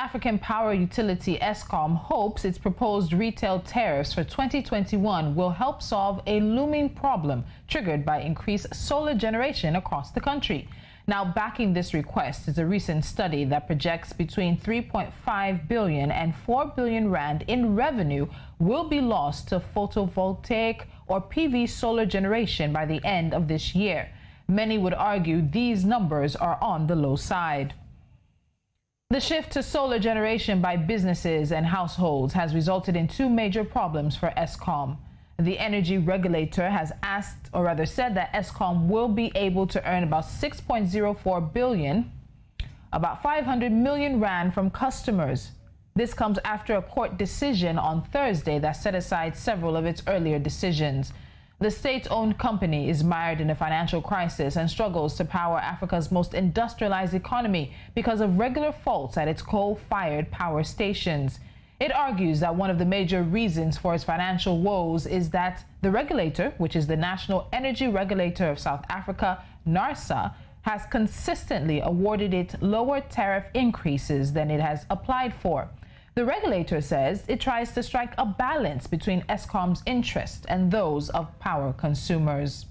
African power utility Eskom hopes its proposed retail tariffs for 2021 will help solve a looming problem triggered by increased solar generation across the country. Now, backing this request is a recent study that projects between 3.5 billion and 4 billion rand in revenue will be lost to photovoltaic or PV solar generation by the end of this year. Many would argue these numbers are on the low side. The shift to solar generation by businesses and households has resulted in two major problems for Eskom. The energy regulator has asked, or rather said, that Eskom will be able to earn about 6.04 billion, about 500 million rand from customers. This comes after a court decision on Thursday that set aside several of its earlier decisions. The state-owned company is mired in a financial crisis and struggles to power Africa's most industrialized economy because of regular faults at its coal-fired power stations. It argues that one of the major reasons for its financial woes is that the regulator, which is the National Energy Regulator of South Africa, NERSA, has consistently awarded it lower tariff increases than it has applied for. The regulator says it tries to strike a balance between Eskom's interests and those of power consumers.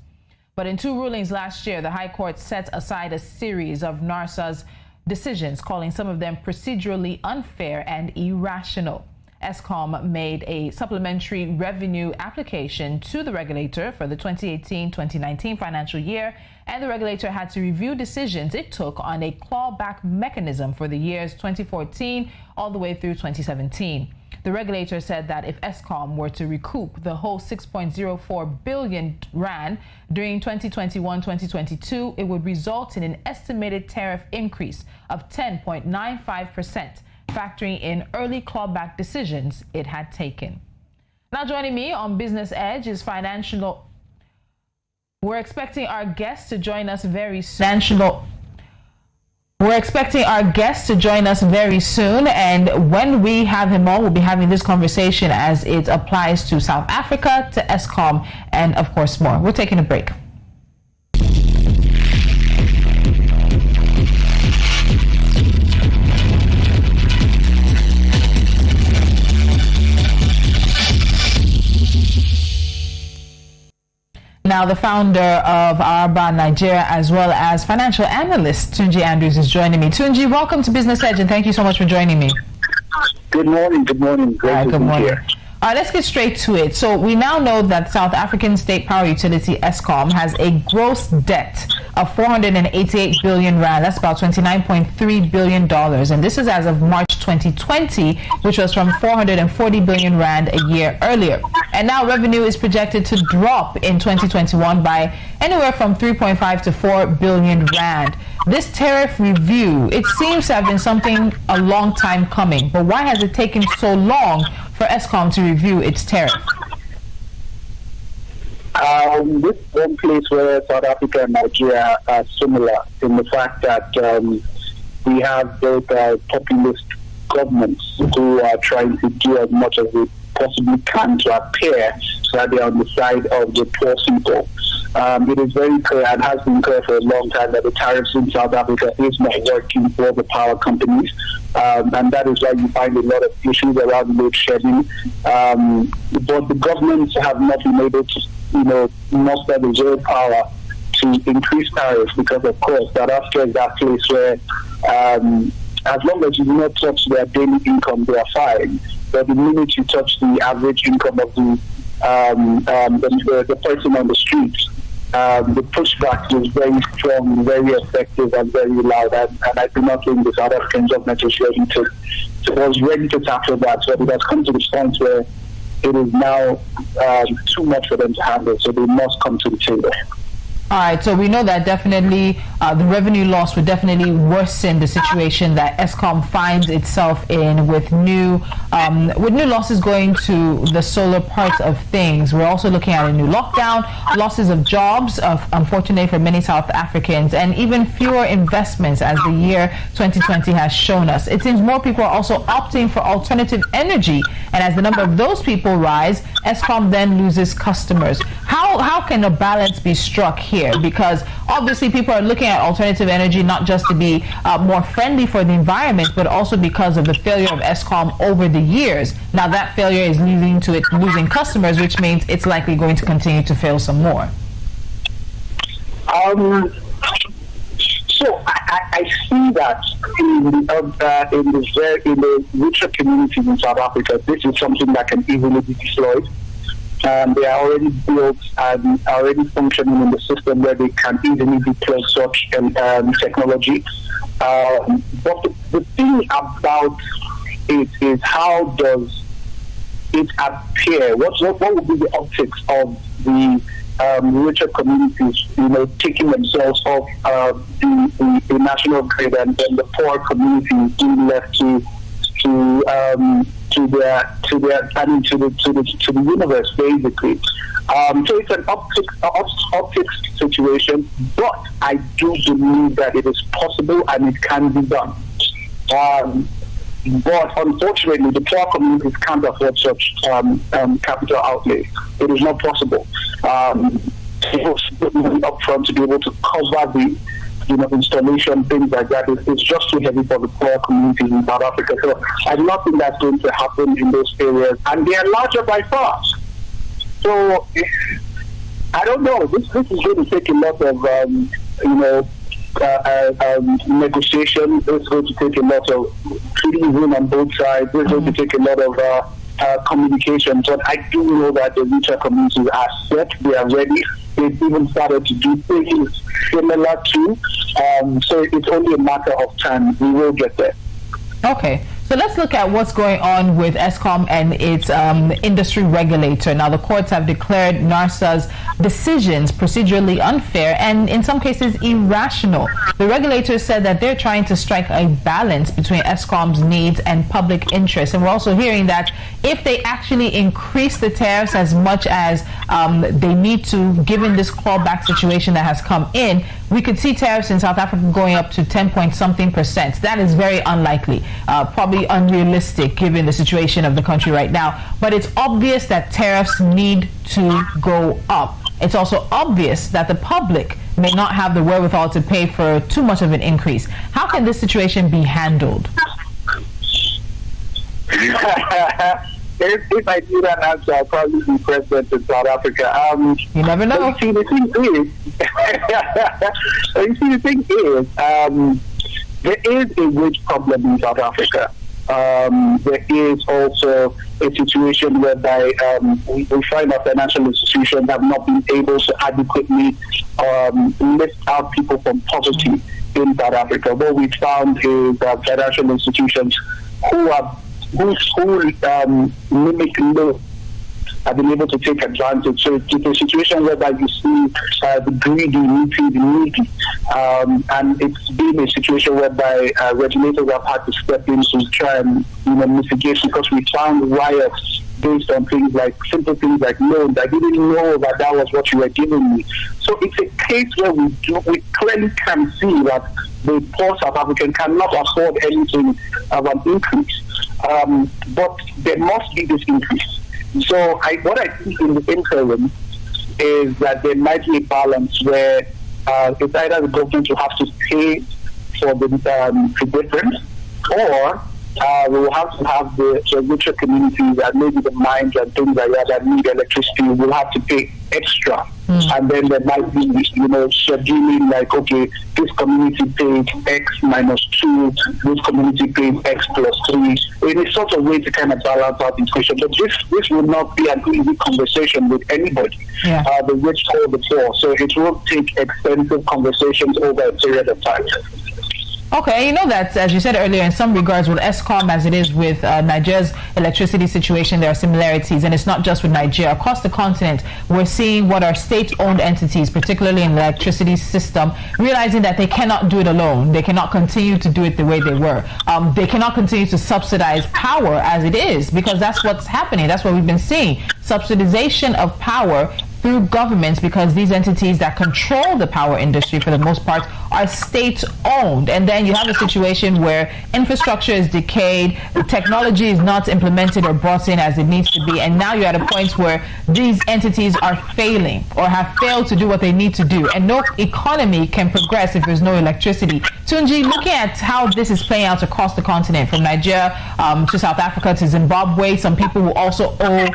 But in two rulings last year, the High Court set aside a series of NERSA's decisions, calling some of them procedurally unfair and irrational. Eskom made a supplementary revenue application to the regulator for the 2018-2019 financial year, and the regulator had to review decisions it took on a clawback mechanism for the years 2014 all the way through 2017. The regulator said that if Eskom were to recoup the whole 6.04 billion rand during 2021-2022, it would result in an estimated tariff increase of 10.95%, factoring in early clawback decisions it had taken. Now joining me on Business Edge is financial. We're expecting our guests to join us very soon. And when we have him on, we'll be having this conversation as it applies to South Africa, to Eskom, and of course more. We're taking a break. Now, the founder of Awabah Nigeria, as well as financial analyst Tunji Andrew, is joining me. Tunji, welcome to Business Edge, and thank you so much for joining me. Good morning. Good morning. Great to be here. All right, let's get straight to it. So we now know that South African state power utility Eskom has a gross debt of 488 billion rand. That's about $29.3 billion. And this is as of March 2020, which was from 440 billion rand a year earlier. And now revenue is projected to drop in 2021 by anywhere from 3.5 to 4 billion rand. This tariff review, it seems to have been something a long time coming. But why has it taken so long for Eskom to review its tariff? This is one place where South Africa and Nigeria are similar in the fact that we have both populist governments who are trying to do as much as they possibly can to appear so that they are on the side of the poor people. It is very clear and has been clear for a long time that the tariffs in South Africa is not working for the power companies, and that is why you find a lot of issues around load shedding. But the governments have not been able to, muster the zero power to increase tariffs because, of course, South Africa is that place where as long as you do not touch their daily income, they are fine. But the minute you touch the average income of the person on the streets, the pushback is very strong, very effective, and very loud. And I do not think the South African government was ready to tackle that. So it has come to the point where it is now too much for them to handle. So they must come to the table. All right, so we know that definitely the revenue loss would definitely worsen the situation that Eskom finds itself in with new losses going to the solar part of things. We're also looking at a new lockdown, losses of jobs, unfortunately for many South Africans, and even fewer investments as the year 2020 has shown us. It seems more people are also opting for alternative energy, and as the number of those people rise, Eskom then loses customers. How can a balance be struck here? Because obviously people are looking at alternative energy not just to be more friendly for the environment, but also because of the failure of Eskom over the years. Now that failure is leading to it losing customers, which means it's likely going to continue to fail some more. So I see that in the richer communities in South Africa, this is something that can easily be deployed. They are already built and already functioning in the system where they can easily deploy such technology. But the thing about it is, how does it appear? What would be the optics of the richer communities, taking themselves off the national grid, and then the poor communities being left to the universe, basically. So it's an optics situation, but I do believe that it is possible and it can be done. But unfortunately, the poor communities can't afford such capital outlay. It is not possible. People put money up front to be able to cover the installation, things like that. It's just too heavy for the poor communities in South Africa. So I do not think that's going to happen in those areas, and they are larger by far. So I don't know. This is going to take a lot of negotiation. It's going to take a lot of pleading on both sides. It's going to take a lot of communication. But I do know that the richer communities are set. They are ready. They've even started to do things similar to. So it's only a matter of time. We will get there. Okay. So let's look at what's going on with Eskom and its industry regulator. Now, the courts have declared NARSA's decisions procedurally unfair and in some cases irrational. The regulator said that they're trying to strike a balance between Eskom's needs and public interest. And we're also hearing that if they actually increase the tariffs as much as they need to, given this clawback situation that has come in, we could see tariffs in South Africa going up to 10-point-something%. That is very unlikely, probably unrealistic given the situation of the country right now. But it's obvious that tariffs need to go up. It's also obvious that the public may not have the wherewithal to pay for too much of an increase. How can this situation be handled? If I do that answer, I'll probably be president in South Africa. You never know. You see, the thing is, there is a wage problem in South Africa. There is also a situation whereby we find our financial institutions have not been able to adequately lift out people from poverty in South Africa. What we found is that financial institutions who mimic loans have been able to take advantage. So it's a situation whereby you see the greedy meeting the needy. And it's been a situation whereby regulators have had to step in to try and mitigate, because we found riots based on things like simple things like loans. I didn't know that was what you were giving me. So it's a case where we clearly can see that the poor South African cannot afford anything of an increase. But there must be this increase. So what I think in the interim is that there might be a balance where it's either the government will have to pay for the difference, or we will have to have the richer communities and maybe the mines and things like that need electricity will have to pay extra. And then there might be, scheduling like, okay, this community pays X -2, this community pays X +3. In a sort of way to kind of balance out the equation. But this will not be an easy conversation with anybody, the rich or the poor. So it will take extensive conversations over a period of time. Okay, you know that, as you said earlier, in some regards with Eskom, as it is with Nigeria's electricity situation, there are similarities, and it's not just with Nigeria. Across the continent, we're seeing what are state-owned entities, particularly in the electricity system, realizing that they cannot do it alone. They cannot continue to do it the way they were. They cannot continue to subsidize power as it is, because that's what's happening. That's what we've been seeing. Subsidization of power through governments, because these entities that control the power industry for the most part are state-owned. And then you have a situation where infrastructure is decayed, technology is not implemented or brought in as it needs to be, and now you're at a point where these entities are failing or have failed to do what they need to do, and no economy can progress if there's no electricity. Tunji, looking at how this is playing out across the continent, from Nigeria to South Africa to Zimbabwe, some people who also owe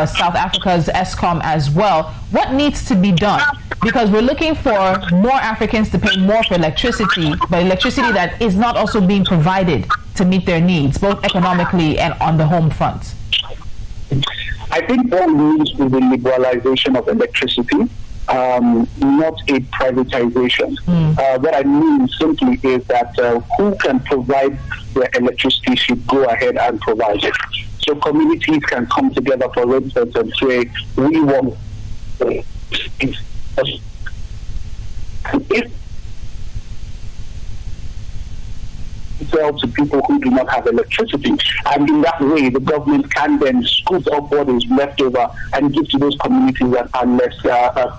South Africa's Eskom as well, what needs to be done? Because we're looking for more Africans to pay more for electricity, but electricity that is not also being provided to meet their needs, both economically and on the home front. I think what we need is the liberalization of electricity, not a privatization. What I mean simply is that who can provide the electricity should go ahead and provide it. So communities can come together, for instance, and say, we want if sell to people who do not have electricity, and in that way the government can then scoop up what is left over and give to those communities that are less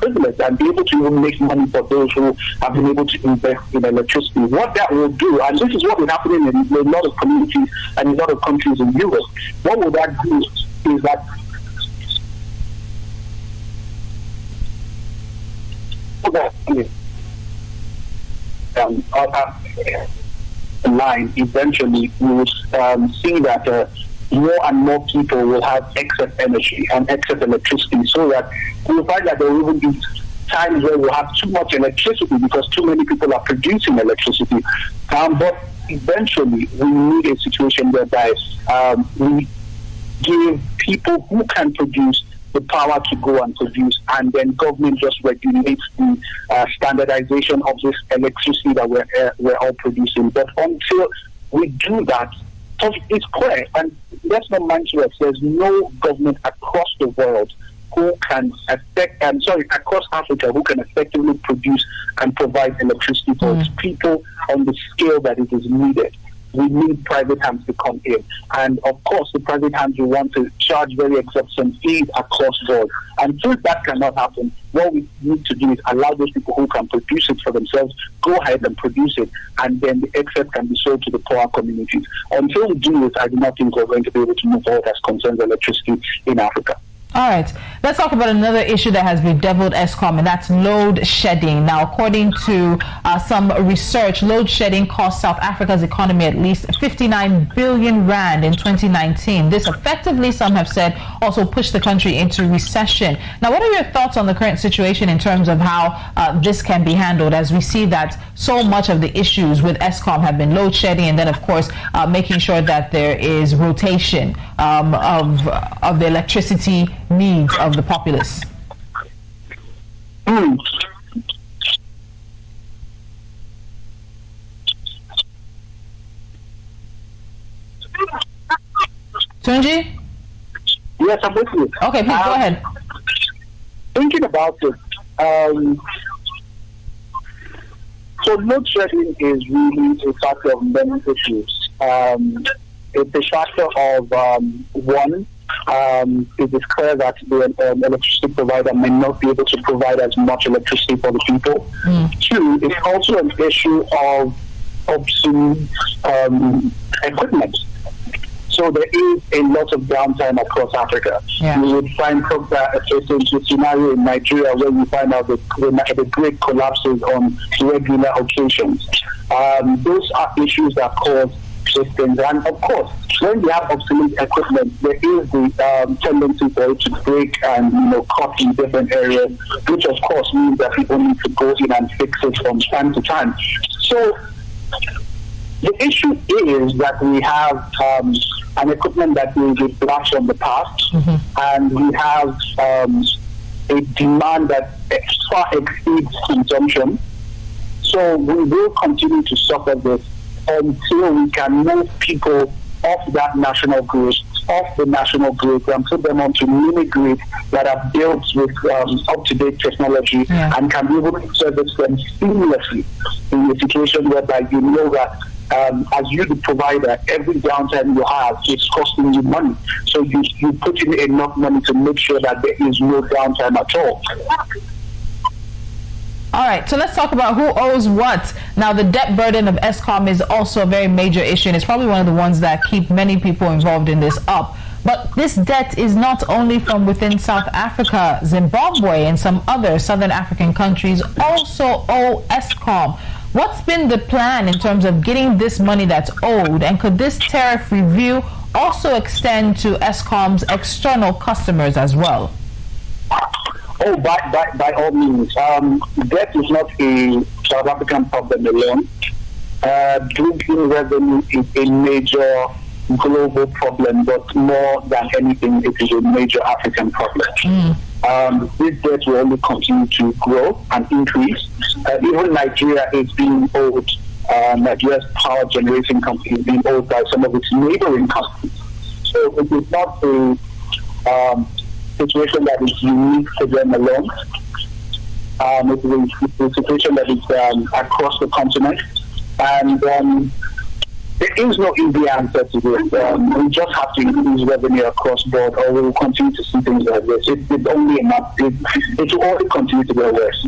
privileged, and be able to even make money for those who have been able to invest in electricity. What that will do, and this is what is happening in a lot of communities and a lot of countries in Europe, what will that do is that line, eventually we will see that more and more people will have excess energy and excess electricity, so that we'll find that there will even be times where we'll have too much electricity because too many people are producing electricity. But eventually we need a situation whereby we give people who can produce the power to go and produce, and then government just regulates the standardization of this electricity that we're all producing. But until we do that, it's clear, and let's not mind to us, there's no government across the world who can across Africa, who can effectively produce and provide electricity for its people on the scale that it is needed. We need private hands to come in. And of course, the private hands will want to charge very exorbitant fees across board. And since that cannot happen, what we need to do is allow those people who can produce it for themselves, go ahead and produce it, and then the excess can be sold to the poorer communities. Until we do this, I do not think we're going to be able to move forward as concerns electricity in Africa. All right, let's talk about another issue that has bedeviled Eskom, and that's load shedding. Now, according to some research, load shedding cost South Africa's economy at least 59 billion rand in 2019. This effectively, some have said, also pushed the country into recession. Now, what are your thoughts on the current situation in terms of how this can be handled, as we see that so much of the issues with Eskom have been load shedding, and then, of course, making sure that there is rotation of the electricity needs of the populace? Tunji? Yes, I'm with you. Okay, please go ahead. Thinking about it, so load shedding is really a factor of many issues. It's a factor of one, it is clear that the electricity provider may not be able to provide as much electricity for the people. Two, it's also an issue of obsolete equipment. So there is a lot of downtime across Africa. Yeah. You would find a scenario in Nigeria where you find out the grid collapses on regular occasions. Those are issues that cause these things. And of course, when you have obsolete equipment, there is the tendency for it to break and cut in different areas, which of course means that people need to go in and fix it from time to time. So the issue is that we have an equipment that will be flash from the past, and we have a demand that far exceeds consumption. So we will continue to suffer this until we can move people off that national grid, off the national grid, and put them onto mini grids that are built with up-to-date technology and can be able to service them seamlessly in a situation whereby you know that as you, the provider, every downtime you have is costing you money. So you put in enough money to make sure that there is no downtime at all. All right, so let's talk about who owes what. Now, the debt burden of Eskom is also a very major issue, and it's probably one of the ones that keep many people involved in this up. But this debt is not only from within South Africa. Zimbabwe and some other southern African countries also owe Eskom. What's been the plan in terms of getting this money that's owed, and could this tariff review also extend to Eskom's external customers as well? Oh, by all means. Debt is not a South African problem alone. Drinking revenue is a major global problem, but more than anything, it is a major African problem. This debt will only continue to grow and increase. Even Nigeria is being owed, Nigeria's power generation company is being owed by some of its neighboring countries. So it is not a situation that is unique to them alone. It's a situation that is across the continent, and there is no easy answer to this. We just have to increase revenue across board, or we will continue to see things like this. It's only enough. It will only continue to get worse.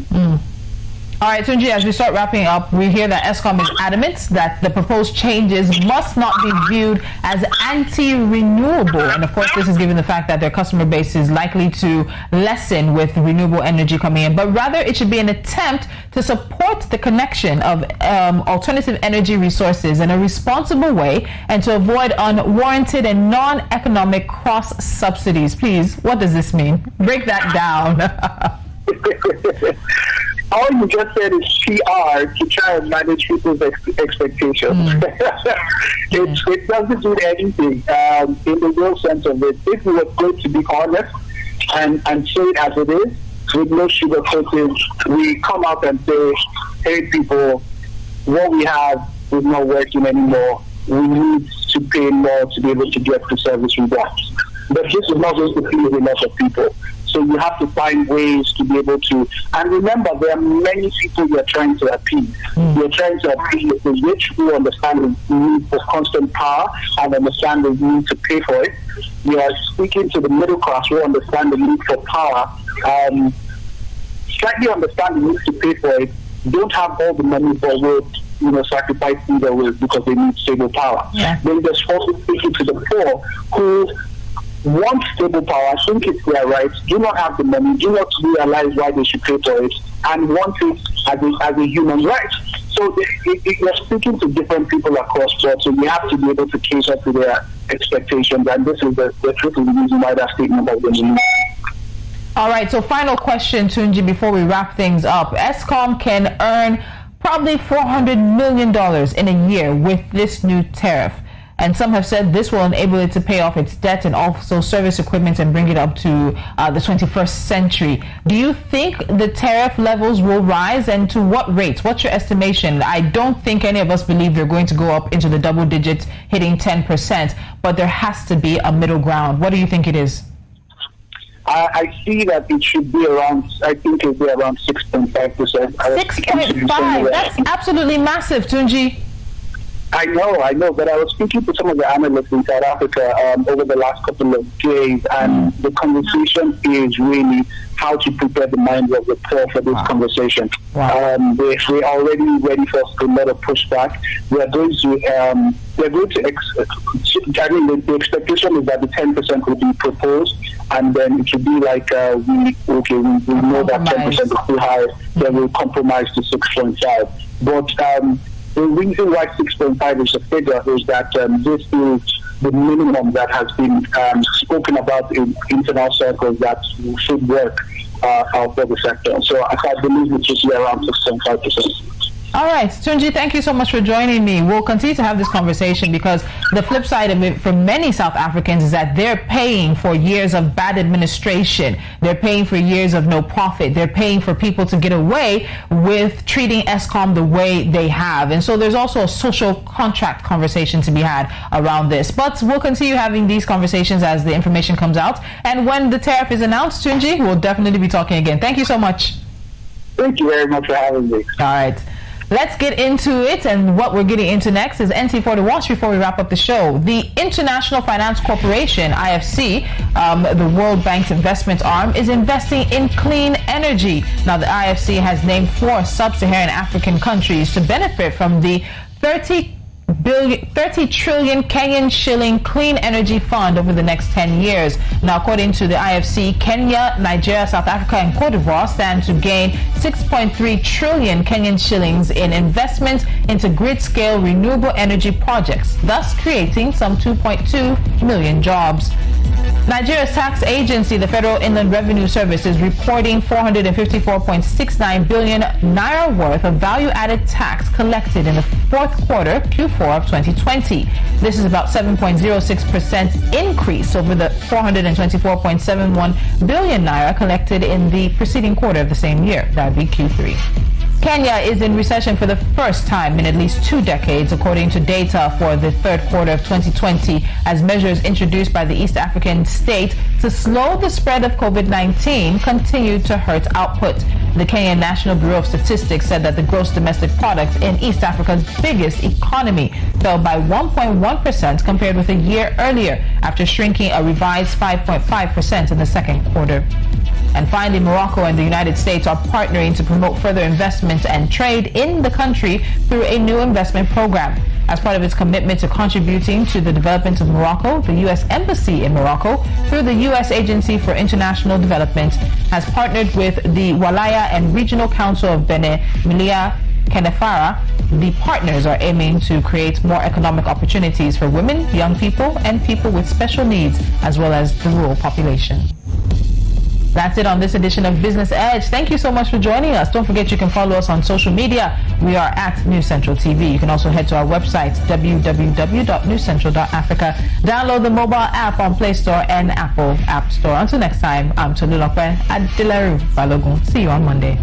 All right, Tunji, as we start wrapping up, we hear that Eskom is adamant that the proposed changes must not be viewed as anti-renewable. And of course, this is given the fact that their customer base is likely to lessen with renewable energy coming in, but rather it should be an attempt to support the connection of alternative energy resources in a responsible way and to avoid unwarranted and non-economic cross-subsidies. Please, what does this mean? Break that down. All you just said is PR to try and manage people's expectations. It doesn't do anything in the real sense of it. If we were going to be honest and say it as it is, with no sugarcoating, we come out and say, hey people, what we have is not working anymore. We need to pay more to be able to get the service we want. But this is not going to please a lot of people. So you have to find ways to be able to, and remember, there are many people you're trying to appease. You're trying to appease the rich who understand the need for constant power and understand the need to pay for it. You are speaking to the middle class who understand the need for power, slightly understand the need to pay for it, don't have all the money but will sacrifice either way because they need stable power. Yeah. Then there's also speaking to the poor who want stable power, think it's their right, do not have the money, do not realize why they should pay for it, and want it as a human right. So you're speaking to different people across board, so you have to be able to cater to their expectations, and this is the truth of the reason why that statement has been used. All right, so final question, Tunji, before we wrap things up. Eskom can earn probably $400 million in a year with this new tariff. And some have said this will enable it to pay off its debt and also service equipment and bring it up to the 21st century. Do you think the tariff levels will rise, and to what rates? What's your estimation? I don't think any of us believe they're going to go up into the double digits, hitting 10%, but there has to be a middle ground. What do you think it is? I see that it should be around, I think it'll be around 6.5%. 6.5? That's absolutely massive, Tunji. I know, but I was speaking to some of the analysts in South Africa over the last couple of days, and the conversation is really how to prepare the minds of the poor for this conversation. Wow. They're already ready for a lot of pushback. The expectation is that the 10% will be proposed, and then it should be like, we know that 10% is too high, then we'll compromise to 6.5. But the reason why 6.5 is a figure is that this is the minimum that has been spoken about in internal circles that should work for the sector. So I believe it should be around 6.5%. All right, Tunji, thank you so much for joining me. We'll continue to have this conversation because the flip side of it for many South Africans is that they're paying for years of bad administration. They're paying for years of no profit. They're paying for people to get away with treating Eskom the way they have. And so there's also a social contract conversation to be had around this. But we'll continue having these conversations as the information comes out. And when the tariff is announced, Tunji, we'll definitely be talking again. Thank you so much. Thank you very much for having me. All right. Let's get into it, and what we're getting into next is NT40 Watch before we wrap up the show. The International Finance Corporation, IFC, the World Bank's investment arm, is investing in clean energy. Now, the IFC has named 4 sub-Saharan African countries to benefit from the 30 trillion Kenyan shilling clean energy fund over the next 10 years. Now, according to the IFC, Kenya, Nigeria, South Africa, and Cote d'Ivoire stand to gain 6.3 trillion Kenyan shillings in investments into grid-scale renewable energy projects, thus creating some 2.2 million jobs. Nigeria's tax agency, the Federal Inland Revenue Service, is reporting 454.69 billion naira worth of value-added tax collected in the fourth quarter, Q4 of 2020. This is about 7.06% increase over the 424.71 billion naira collected in the preceding quarter of the same year. That would be Q3. Kenya is in recession for the first time in at least 2 decades, according to data for the third quarter of 2020, as measures introduced by the East African state to slow the spread of COVID-19 continued to hurt output. The Kenyan National Bureau of Statistics said that the gross domestic product in East Africa's biggest economy fell by 1.1% compared with a year earlier, after shrinking a revised 5.5% in the second quarter. And finally, Morocco and the United States are partnering to promote further investment and trade in the country through a new investment program. As part of its commitment to contributing to the development of Morocco, the U.S. Embassy in Morocco, through the U.S. Agency for International Development, has partnered with the Walaya and Regional Council of Benin, Milia Kenefara. The partners are aiming to create more economic opportunities for women, young people, and people with special needs, as well as the rural population. That's it on this edition of Business Edge. Thank you so much for joining us. Don't forget you can follow us on social media. We are at News Central TV. You can also head to our website, www.newscentral.africa. Download the mobile app on Play Store and Apple App Store. Until next time, I'm Tolulope Adileru Balogun. See you on Monday.